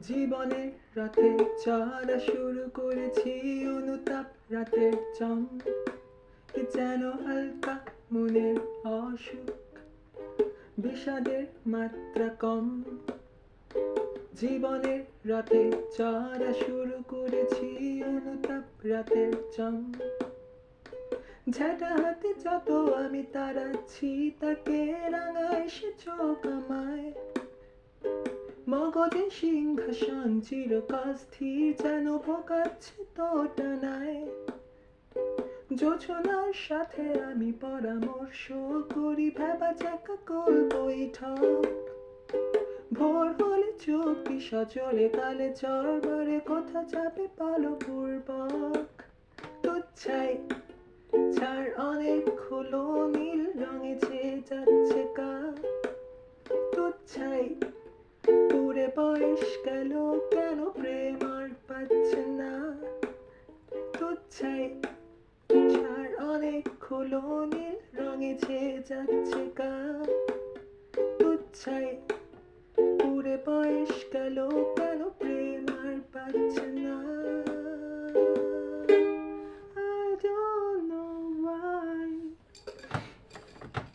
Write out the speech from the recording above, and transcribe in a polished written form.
জীবনের রাতে চলা শুরু করেছি অনুতাপ রাতের চম যেন হালকা মনের অসুখ বিষাদের মাত্রা কম জীবনের রাতে চলা শুরু করেছি অনুতাপ রাতের চম ঝাঁটা হাতে যত আমি তাড়াচ্ছি তাকে রাঙায় সে চোখ আমায় মগজে সিংহাসন চিরকাল স্থির যেন ভোগাচ্ছে তোটানায় যোছনার সাথে আমি পরামর্শ করি ভেবা চাকা গোল বৈঠক ভোর হলে চোখ কি সচলে কালে চরবারে কোথা যাবে পালো পূর্বক তুচ্ছাই ছাড় অনেক হলো নীল রঙে ছেয়ে যাচ্ছে কা তুচ্ছাই পুরে বয়স গেল কেন প্রেম আর পাচ্ছে না তুচ্ছাই ছাড় অনেক হলো নীল রঙে ছেয়ে যাচ্ছে কা